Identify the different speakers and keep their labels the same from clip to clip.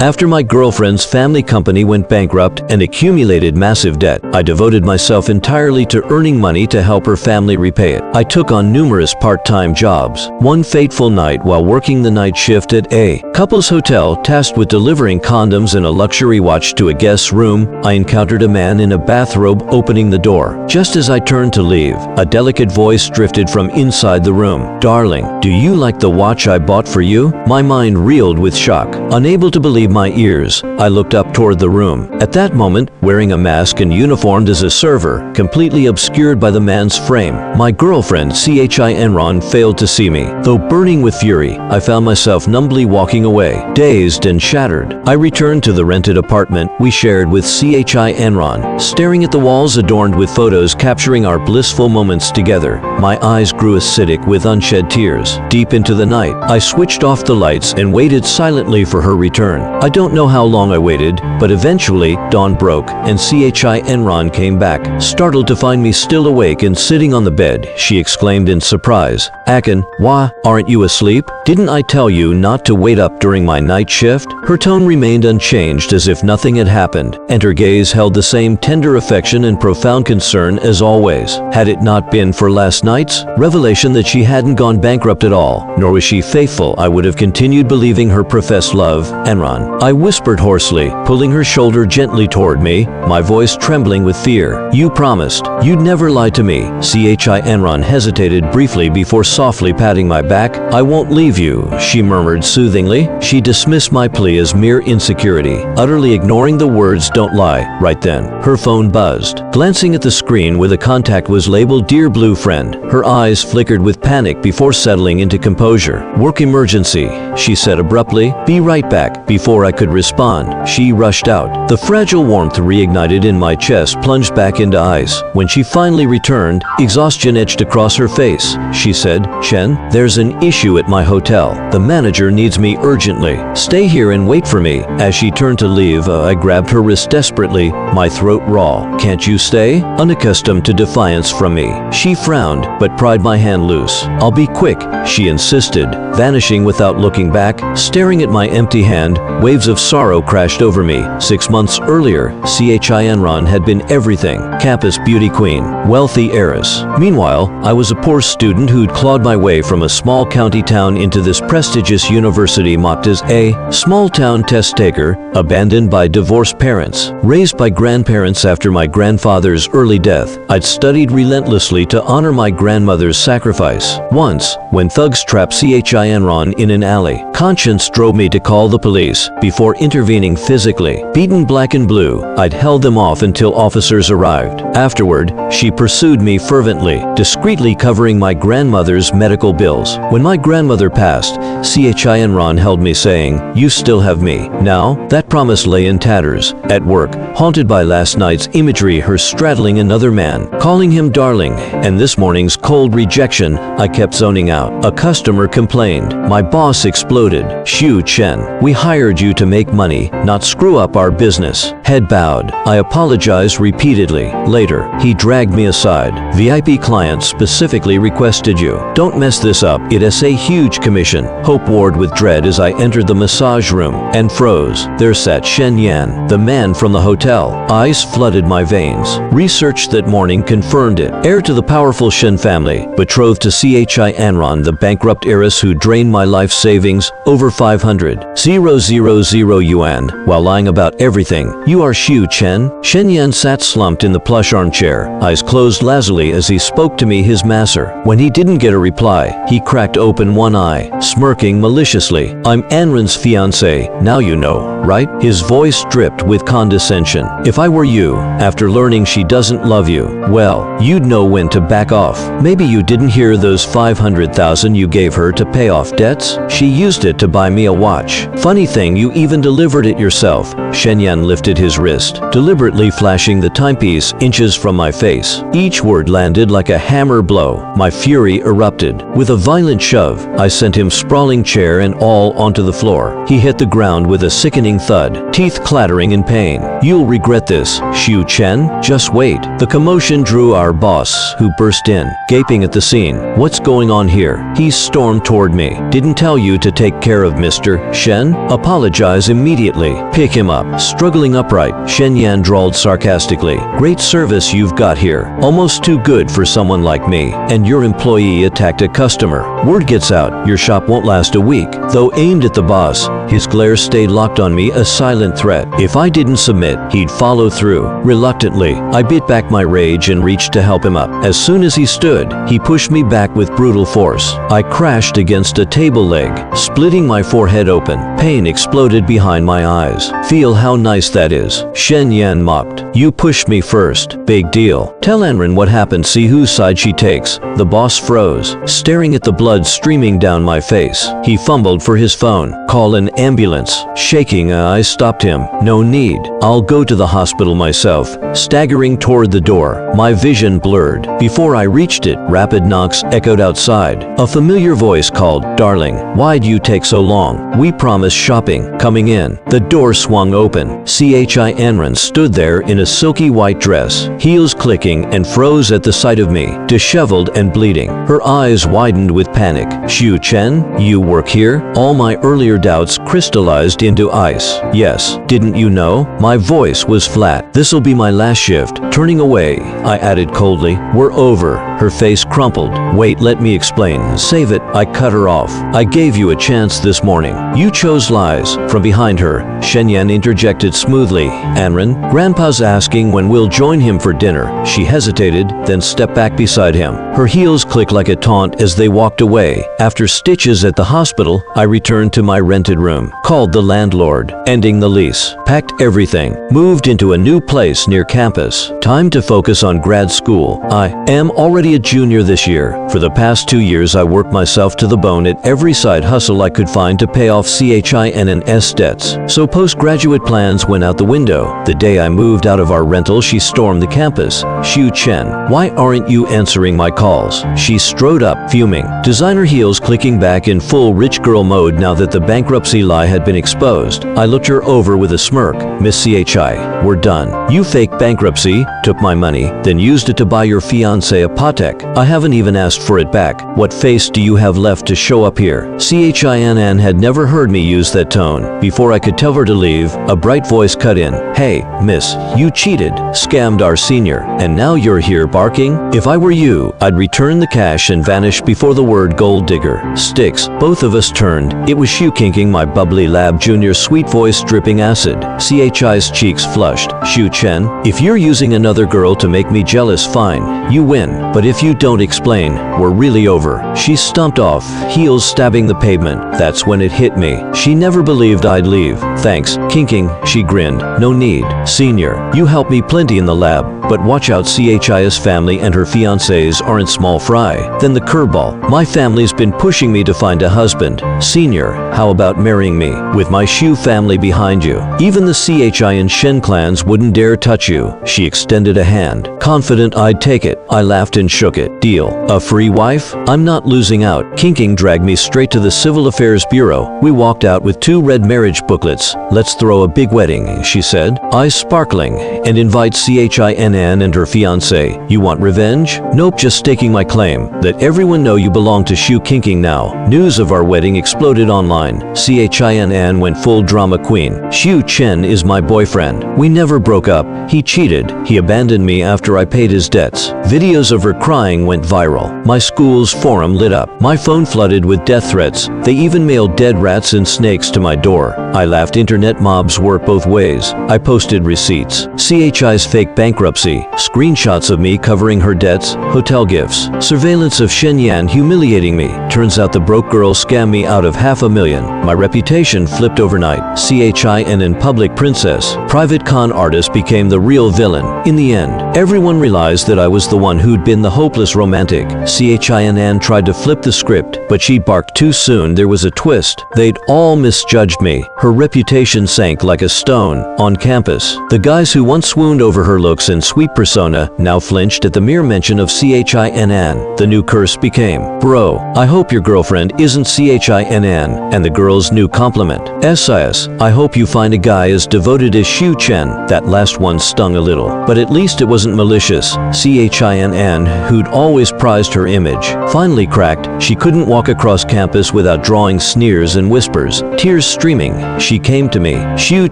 Speaker 1: After my girlfriend's family company went bankrupt and accumulated massive debt, I devoted myself entirely to earning money to help her family repay it. I took on numerous part-time jobs. One fateful night, while working the night shift at a couple's hotel tasked with delivering condoms and a luxury watch to a guest's room, I encountered a man in a bathrobe opening the door. Just as I turned to leave, a delicate voice drifted from inside the room. "Darling, do you like the watch I bought for you?" My mind reeled with shock. Unable to believe my ears, I looked up toward the room. At that moment, wearing a mask and uniformed as a server, completely obscured by the man's frame, my girlfriend CHI Enron failed to see me. Though burning with fury, I found myself numbly walking away, dazed and shattered. I returned to the rented apartment we shared with CHI Enron, staring at the walls adorned with photos capturing our blissful moments together. My eyes grew acidic with unshed tears. Deep into the night, I switched off the lights and waited silently for her return. I don't know how long I waited, but eventually dawn broke and CHI Enron came back. Startled to find me still awake and sitting on the bed, she exclaimed in surprise, "Akin, why, aren't you asleep? Didn't I tell you not to wait up during my night shift?" Her tone remained unchanged as if nothing had happened, and her gaze held the same tender affection and profound concern as always. Had it not been for last night's revelation that she hadn't gone bankrupt at all, nor was she faithful, I would have continued believing her professed love. "Enron," I whispered hoarsely, pulling her shoulder gently toward me, my voice trembling with fear. "You promised you'd never lie to me." CHI Enron hesitated briefly before softly patting my back. "I won't leave you," she murmured soothingly. She dismissed my plea as mere insecurity, utterly ignoring the words "don't lie." Right then, her phone buzzed. Glancing at the screen where the contact was labeled "Dear Blue Friend," her eyes flickered with panic before settling into composure. "Work emergency," she said abruptly. "Be right back." Before I could respond, she rushed out. The fragile warmth reignited in my chest plunged back into ice. When she finally returned, exhaustion etched across her face. She said, "Chen, there's an issue at my hotel. The manager needs me urgently. Stay here and wait for me." As she turned to leave, I grabbed her wrist desperately, my throat raw. "Can't you stay?" Unaccustomed to defiance from me, she frowned, but pried my hand loose. "I'll be quick," she insisted, vanishing without looking back. Staring at my empty hand, waves of sorrow crashed over me. 6 months earlier, CHI Enron had been everything. Campus beauty queen, wealthy heiress. Meanwhile, I was a poor student who'd clawed my way from a small county town into this prestigious university mocked as a small-town test-taker, abandoned by divorced parents, raised by grandparents after my grandfather's early death. I'd studied relentlessly to honor my grandmother's sacrifice. Once, when thugs trapped CHI Enron in an alley, conscience drove me to call the police. Before intervening physically, beaten black and blue, I'd held them off until officers arrived. Afterward, she pursued me fervently, discreetly covering my grandmother's medical bills. When my grandmother passed, CHI Enron held me saying, "You still have me." Now, that promise lay in tatters. At work, haunted by last night's imagery, her straddling another man, calling him darling, and this morning's cold rejection, I kept zoning out. A customer complained. My boss exploded. "Xu Chen, we hired you to make money, not screw up our business." Head bowed. I apologized repeatedly. Later, he dragged me aside. "VIP client specifically requested you. Don't mess this up. It's a huge commission." Hope warred with dread as I entered the massage room and froze. There sat Shen Yan, the man from the hotel. Ice flooded my veins. Research that morning confirmed it. Heir to the powerful Shen family, betrothed to CHI Enron, the bankrupt heiress who drained my life savings, over 500,000 yuan, while lying about everything. "You are Xu Chen?" Shen Yan sat slumped in the plush armchair, eyes closed lazily as he spoke to me, his master. When he didn't get a reply, he cracked open one eye, smirking maliciously. "I'm Enron's fiancé, now you know, right?" His voice dripped with condescension. "If I were you, after learning she doesn't love you, well, you'd know when to back off. Maybe you didn't hear those 500,000 you gave her to pay off debts? She used it to buy me a watch. Funny thing, you even delivered it yourself." Shen Yan lifted his wrist, deliberately flashing the timepiece inches from my face. Each word landed like a hammer blow. My fury erupted. With a violent shove, I sent him sprawling, chair and all, onto the floor. He hit the ground with a sickening thud, teeth clattering in pain. "You'll regret this, Xu Chen. Just wait." The commotion drew our boss, who burst in, gaping at the scene. "What's going on here?" He stormed toward me. "Didn't tell you to take care of Mr. Shen?" "Apologies." apologize immediately. Pick him up. Struggling upright, Shen Yan drawled sarcastically. Great service you've got here. Almost too good for someone like me. And your employee attacked a customer. Word gets out, your shop won't last a week. Though aimed at the boss, his glare stayed locked on me, a silent threat. If I didn't submit, he'd follow through. Reluctantly, I bit back my rage and reached to help him up. As soon as he stood, he pushed me back with brutal force. I crashed against a table leg, splitting my forehead open. Pain exploded behind my eyes. Feel how nice that is, Shen Yan mocked. You pushed me first. Big deal. Tell Anren what happened, see whose side she takes. The boss froze, staring at the blood streaming down my face. He fumbled for his phone. Call an ambulance. Shaking, I stopped him. No need. I'll go to the hospital myself. Staggering toward the door, my vision blurred. Before I reached it, rapid knocks echoed outside. A familiar voice called, "Darling, why'd you take so long? We promised shopping." Coming in, the door swung open. CHI Anren stood there in a silky white dress, heels clicking, and froze at the sight of me, disheveled and bleeding. Her eyes widened with panic. Xu Chen, you work here? All my earlier doubts crystallized into ice. Yes, didn't you know? My voice was flat. This'll be my last shift. Turning away, I added coldly, we're over. Her face crumpled. Wait, let me explain. Save it. I cut her off. I gave you a chance this morning. You chose lies. From behind her, Shen Yan interjected smoothly. Anren, Grandpa's asking when we'll join him for dinner. She hesitated, then stepped back beside him. Her heels clicked like a taunt as they walked away. After stitches at the hospital, I returned to my rented room, called the landlord, ending the lease, packed everything, moved into a new place near campus. Time to focus on grad school. I am already a junior this year. For the past 2 years, I worked myself to the bone at every side hustle I could find to pay off CHINNS debts. So postgraduate plans went out the window. The day I moved out of our rental, she stormed the campus. Xu Chen, why aren't you answering my calls? She strode up, fuming, designer heels clicking back in full rich girl mode now that the bankruptcy lie had been exposed. I looked her over with a smirk. Miss CHI, we're done. You faked bankruptcy, took my money, then used it to buy your fiancé a Patek. I haven't even asked for it back. What face do you have left to show up here? CHINN had never heard me use that tone. Before I could tell her to leave, a bright voice cut in. Hey, miss, you cheated, scammed our senior, and now you're here barking? If I were you, I'd return the cash and vanish before the word gold digger sticks. Both of us turned. It was Xu kinking my bubbly lab junior, sweet voice dripping acid. CHI's cheeks flushed. Xu Chen, if you're using another girl to make me jealous, fine, you win. But if you don't explain, we're really over. She stomped off, heels stabbing the pavement. That's when it hit me. She never believed I'd leave. Thanks, kinking, she grinned. No need. Senior, you helped me plenty in the lab, but watch out, CHI's family and her fiancés aren't small fry. Then the curveball. My family's been pushing me to find a husband. Senior, how about marrying me? With my Xu family behind you. Even the CHI and Shen clans wouldn't dare touch you. She extended a hand, confident I'd take it. I laughed and shook it. Deal. A free wife? I'm not losing out. Kinking dragged me straight to the Civil Affairs Bureau. We walked out with 2 red marriage booklets. Let's throw a big wedding, she said, eyes sparkling, and invite CHINN and her fiancé. You want revenge? Nope, just staking my claim. Let everyone know you belong to Xu Kinking now. News of our wedding exploded online. CHINN went full drama queen. Xu Chen is my boyfriend. We never broke up. He cheated. He abandoned me after I paid his debts. Videos of her crying went viral. My school's forum lit up. My phone flooded with death threats. They even mailed dead rats and snakes to my door. I laughed. Internet mobs work both ways. I posted receipts. CHI's fake bankruptcy, screenshots of me covering her debts, hotel gifts, surveillance of Shen Yan humiliating me. Turns out the broke girl scammed me out of $500,000. My reputation flipped overnight. CHINN public princess, private con artist became the real villain. In the end, everyone realized that I was the one who'd been the hopeless romantic. CHINN tried to flip the script, but she barked too soon. There was a twist. They'd all misjudged me. Her reputation sank like a stone on campus. The guys who once swooned over her looks and sweet persona now flinched at the mere mention of CHINN. The new curse became, bro, I hope your girlfriend isn't CHINN, and the girl's new compliment. SIS, I hope you find a guy as devoted as Xiu Chen. That last one stung a little, but at least it wasn't malicious. Chin, who'd always prized her image, finally cracked. She couldn't walk across campus without drawing sneers and whispers. Tears streaming, she came to me. Xiu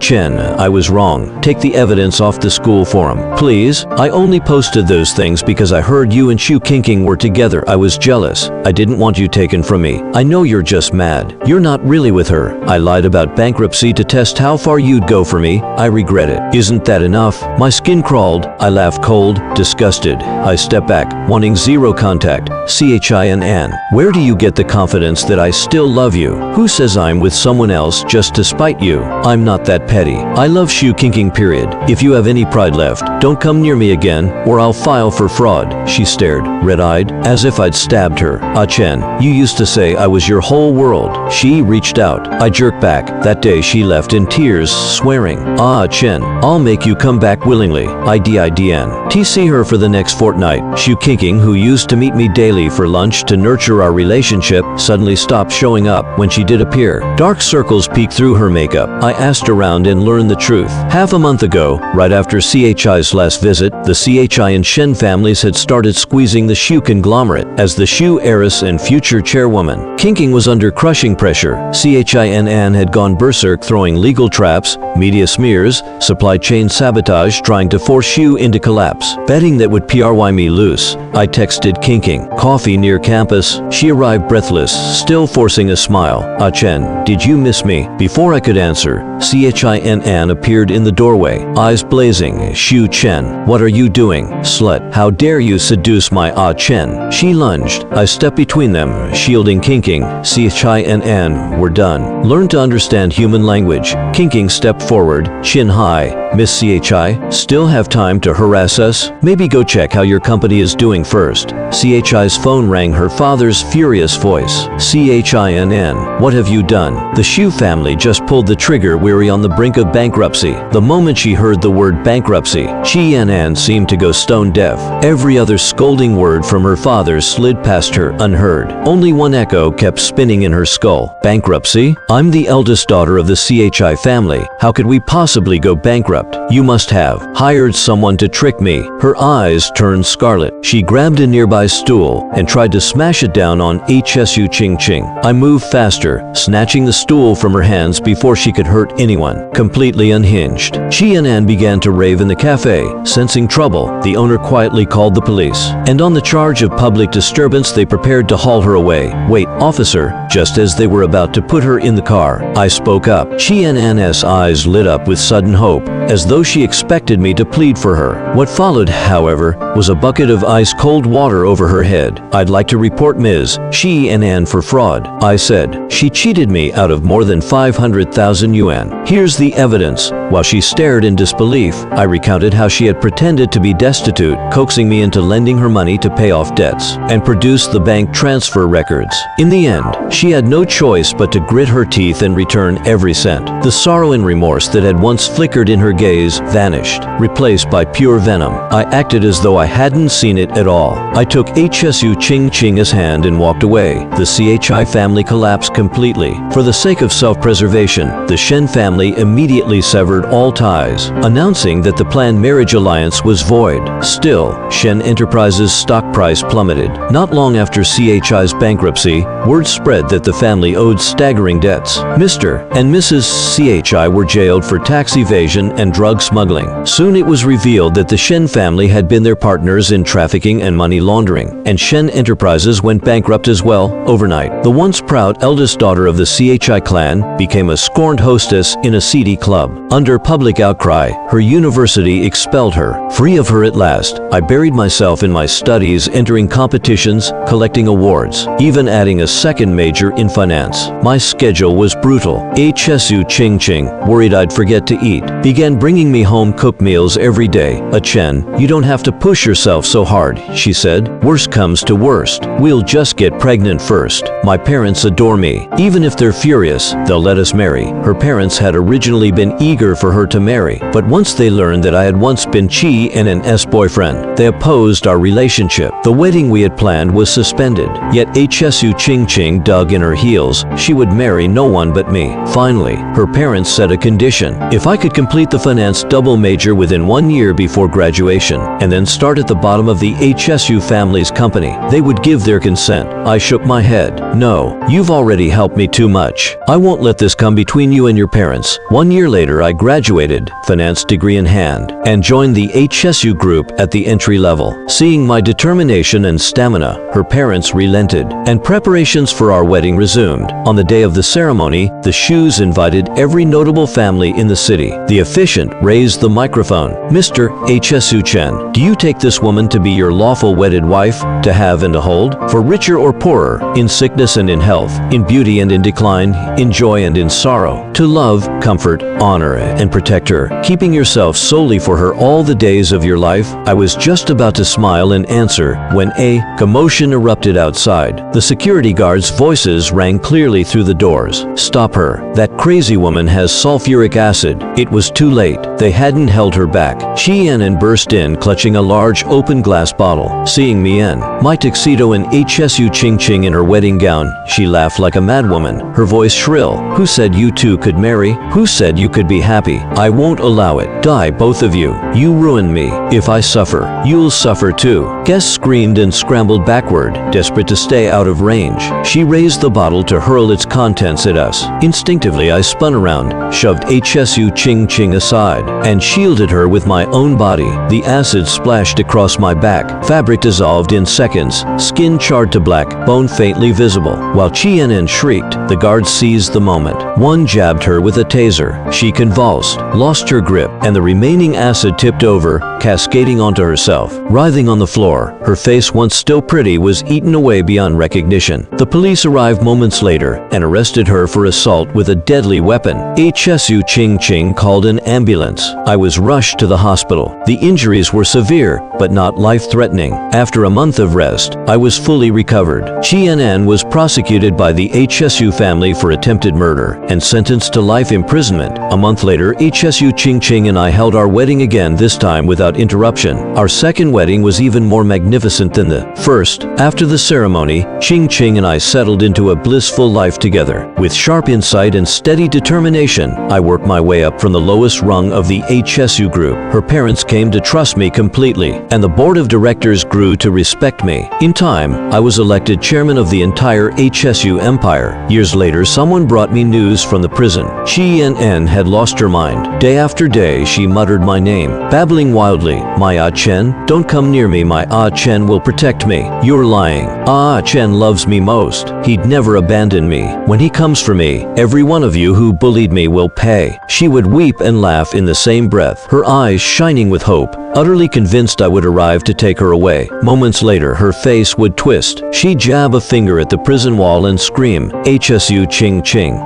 Speaker 1: Chen, I was wrong. Take the evidence off the school forum, please. I only posted those things because I heard you and Xiu Qingqing were together. I was jealous. I didn't want you taken from me. I know you're just mad. You're not really with her. I lied about bankruptcy to test how far you'd go for me. I regret it. Isn't that enough? My skin crawled. I laughed cold, disgusted. I stepped back, wanting zero contact. Chin, where do you get the confidence that I still love you? Who says I'm with someone else just to spite you? I'm not that petty. I love Xiu Qingqing, period. If you have any pride left, don't come near me again, or I'll file for fraud. She stared, red-eyed, as if I'd stabbed her. Ah Chen, you used to say I was your whole world. She reached out. I jerked back. That day she left in tears, swearing. Ah Chen, I'll make you come back willingly. IDN. See her for the next fortnight. Xiu Qingqing, who used to meet me daily for lunch to nurture our relationship, suddenly stopped showing up. When she did appear, dark circles peeked through her makeup. I asked around and learned the truth. Half a month ago, right after CHI's last visit, the CHI and Shen families had started squeezing the Xiu conglomerate. As the Xiu heiress and future chairwoman, Qingqing was under crushing pressure. CHIN had gone berserk, throwing legal traps, media smears, supply chain sabotage, trying to force Xiu into collapse, betting that would PRY me loose. I texted Qingqing, coffee near campus. She arrived breathless, still forcing a smile. Ah Chen, did you miss me? Before I could answer, CHIN appeared in the doorway, eyes blazing. Xiu Chen, what are you doing? Slut, how dare you seduce my Ah Chen? She lunged. I stepped between them, shielding Qingqing. CHIN, we're done. Learn to understand human language. Qingqing stepped forward, chin high. Miss CHI, still have time to harass us? Maybe go check how your company is doing first. CHI's phone rang, her father's furious voice. CHIN, what have you done? The Xiu family just pulled the trigger, weary on the brink of bankruptcy. The moment she heard the word bankruptcy, Qian seemed to go stone deaf. Every other scolding word from her father slid past her unheard. Only one echo kept spinning in her skull. Bankruptcy? I'm the eldest daughter of the CHI family. How could we possibly go bankrupt? You must have hired someone to trick me. Her eyes turned scarlet. She grabbed a nearby stool and tried to smash it down on Hsu Qingqing. I moved faster, snatching the stool from her hands before she could hurt anyone. Completely unhinged, Qian began to rave in the cafe. Sensing trouble, the owner quietly called the police. And on the charge of public disturbance, they prepared to haul her away. Wait, officer, just as they were about to put her in the car, I spoke up. Qian's eyes lit up with sudden hope, as though she expected me to plead for her. What followed, however, was a bucket of ice-cold water over her head. I'd like to report Ms. Qian for fraud, I said. She cheated me out of more than 500,000 yuan. Here's the evidence. While she stared in disbelief, I recounted how she had pretended to be destitute, coaxing me into lending her money to pay off debts, and produced the bank transfer records. In the end, she had no choice but to grit her teeth and return every cent. The sorrow and remorse that had once flickered in her gaze vanished, replaced by pure venom. I acted as though I hadn't seen it at all. I took Hsu Qingqing's hand and walked away. The CHI family collapsed completely. For the sake of self-preservation, the Shen family immediately severed all ties, announcing that the planned marriage alliance was void. Still, Shen Enterprises' stock price plummeted. Not long after CHI's bankruptcy, word spread that the family owed staggering debts. Mr. and Mrs. CHI were jailed for tax evasion and drug smuggling. Soon it was revealed that the Shen family had been their partners in trafficking and money laundering, and Shen Enterprises went bankrupt as well, overnight. The once proud eldest daughter of the CHI clan became a scorned hostess in a seedy club. Under public outcry, her university expelled her. Free of her at last, I buried myself in my studies, entering competitions, collecting awards, even adding a second major in finance. My schedule was brutal. Hsu Qingqing, worried I'd forget to eat, began bringing me home cooked meals every day. Chen, you don't have to push yourself so hard, she said. Worst comes to worst, we'll just get pregnant first. My parents adore me. Even if they're furious, they'll let us marry. Her parents had originally been eager for her to marry, but once they learned that I had once been Qian's boyfriend, they opposed our relationship. The wedding we had planned was suspended, yet Hsu Qingqing dug in her heels. She would marry no one but me. Finally, her parents set a condition. If I could complete the finance double major within 1 year before graduation and then start at the bottom of the HSU family's company, they would give their consent. I shook my head. No, you've already helped me too much. I won't let this come between you and your parents. 1 year later, I graduated, finance degree in hand, and joined the HSU group at the entry level. Seeing my determination and stamina, her parents relented, and preparations for our wedding resumed. On the day of the ceremony, the Shus invited every notable family in the city. The officiant raised the microphone. Mr. HSU Chen, do you take this woman to be your lawful wedded wife, to have and to hold, for richer or poorer, in sickness and in health, in beauty and in decline, in joy and in sorrow, to love, comfort, honor, and protect her, keeping yourself solely for her all the days of your life? I was just about to smile and answer when a commotion erupted outside. The security guards' voices rang clearly through the doors. Stop her. That crazy woman has sulfuric acid. It was too late. They hadn't held her back. Qianan burst in, clutching a large open glass bottle. Seeing me in my tuxedo and HSU Ching in her wedding gown, she laughed like a madwoman, her voice shrill. Who said you two could marry? Who said you could be happy? I won't allow it. Die, both of you. You ruined me. If I suffer, you'll suffer too. Guests screamed and scrambled backward, desperate to stay out of range. She raised the bottle to hurl its contents at us. Instinctively, I spun around, shoved HSU Ching aside, and shielded her with my own body. The acid splashed across my back. Fabric dissolved in seconds, skin charred to black, bone faintly visible. While Qianan shrieked, the guards seized the moment. One jabbed her with a taser. She convulsed, lost her grip, and the remaining acid tipped over, cascading onto herself. Writhing on the floor, her face, once still pretty, was eaten away beyond recognition. The police arrived moments later and arrested her for assault with a deadly weapon. HSU Ching called an ambulance. I was rushed to the hospital. The injuries were severe, but not life-threatening. After a month of rest, I was fully recovered. Qianan was prosecuted by the HSU family for attempted murder and sentenced to life imprisonment. A month later, HSU Ching and I held our wedding again, this time without interruption. Our second wedding was even more magnificent than the first. After the ceremony, Ching and I settled into a blissful life together. With sharp insight and steady determination, I worked my way up from the lowest rung of the HSU group. Her parents came to trust me completely, and the board of directors grew to respect me. In time, I was elected chairman of the entire HSU empire. Years later, someone brought me news from the prison. Qianan had lost her mind. Day after day, she muttered my name, babbling wildly. My Ah Chen, don't come near me. My Ah Chen will protect me. You're lying. Ah Chen loves me most. He'd never abandon me. When he comes for me, every one of you who bullied me will pay. She would weep and laugh in the same breath, her eyes shining with hope, utterly convinced I would arrive to take her away. Moments later, her face would twist. She'd jab a finger at the prison wall and scream, HSU Ching,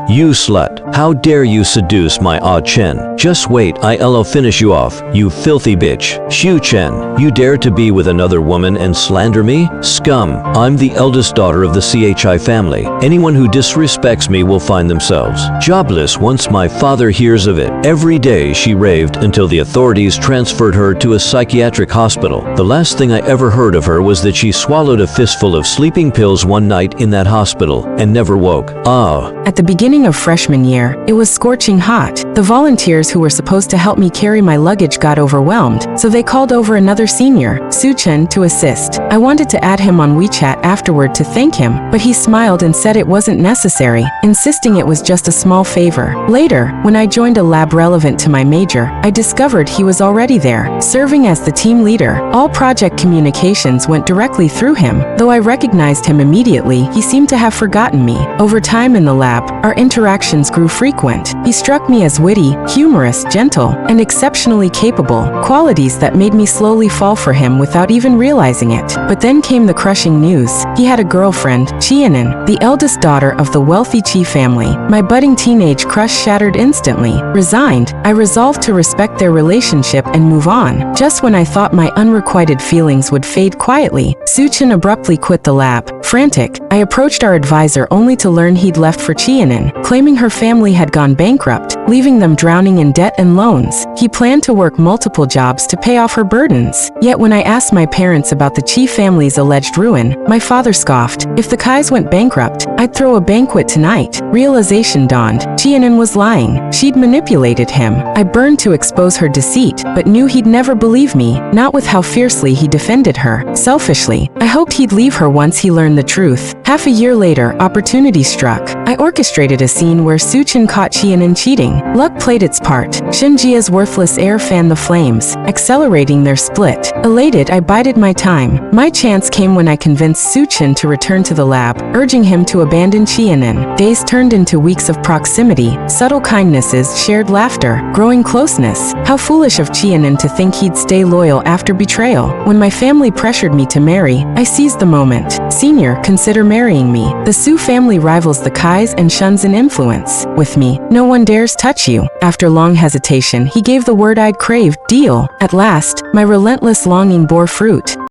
Speaker 1: you slut. How dare you seduce my Ah Chen? Just wait, I'll finish you off, you filthy bitch. Xu Chen, you dare to be with another woman and slander me? Scum. I'm the eldest daughter of the CHI family. Anyone who disrespects me will find themselves jobless once my father hears of it. Every day she raved until the authorities transferred her to a psychiatric hospital. The last thing I ever heard of her was that she swallowed a fistful of sleeping pills one night in that hospital and never woke.
Speaker 2: At the beginning of freshman year, it was scorching hot. The volunteers who were supposed to help me carry my luggage got overwhelmed, so they called over another senior, Su Chen, to assist. I wanted to add him on WeChat afterward to thank him, but he smiled and said it wasn't necessary, insisting it was just a small favor. Later, when I joined a lab relevant to my major, I discovered he was already there, serving as the team leader. All project communications went directly through him. Though I recognized him immediately, he seemed to have forgotten me. Over time in the lab, our interactions grew frequent. He struck me as witty, humorous, gentle, and exceptionally capable, qualities that made me slowly fall for him without even realizing it. But then came the crushing news. He had a girlfriend, Qianan, the eldest daughter of the wealthy Qi family. My budding teenage crush shattered instantly. Resigned, I resolved to respect their relationship and move on. Just when I thought my unrequited feelings would fade quietly, Su Chen abruptly quit the lab. Frantic, I approached our advisor only to learn he'd left for Qianan, claiming her family had gone bankrupt. leaving them drowning in debt and loans. He planned to work multiple jobs to pay off her burdens. Yet when I asked my parents about the Chi family's alleged ruin, my father scoffed. If the Kais went bankrupt, I'd throw a banquet tonight. Realization dawned. Jianan was lying. She'd manipulated him. I burned to expose her deceit, but knew he'd never believe me, not with how fiercely he defended her. Selfishly, I hoped he'd leave her once he learned the truth. Half a year later, opportunity struck. I orchestrated a scene where Su Chen caught Jianan cheating. Luck played its part. Shen Jia's worthless heir fanned the flames, accelerating their split. Elated, I bided my time. My chance came when I convinced Su Chen to return to the lab, urging him to abandon Jianan. Days turned into weeks of proximity, subtle kindnesses, shared laughter, growing closeness. How foolish of Jianan to think he'd stay loyal after betrayal. When my family pressured me to marry, I seized the moment. Senior, consider marrying me. The Su family rivals the Kais and Shuns in influence. With me, no one dares touch you. After long hesitation, he gave the word I'd craved, deal. At last, my relentless longing bore fruit.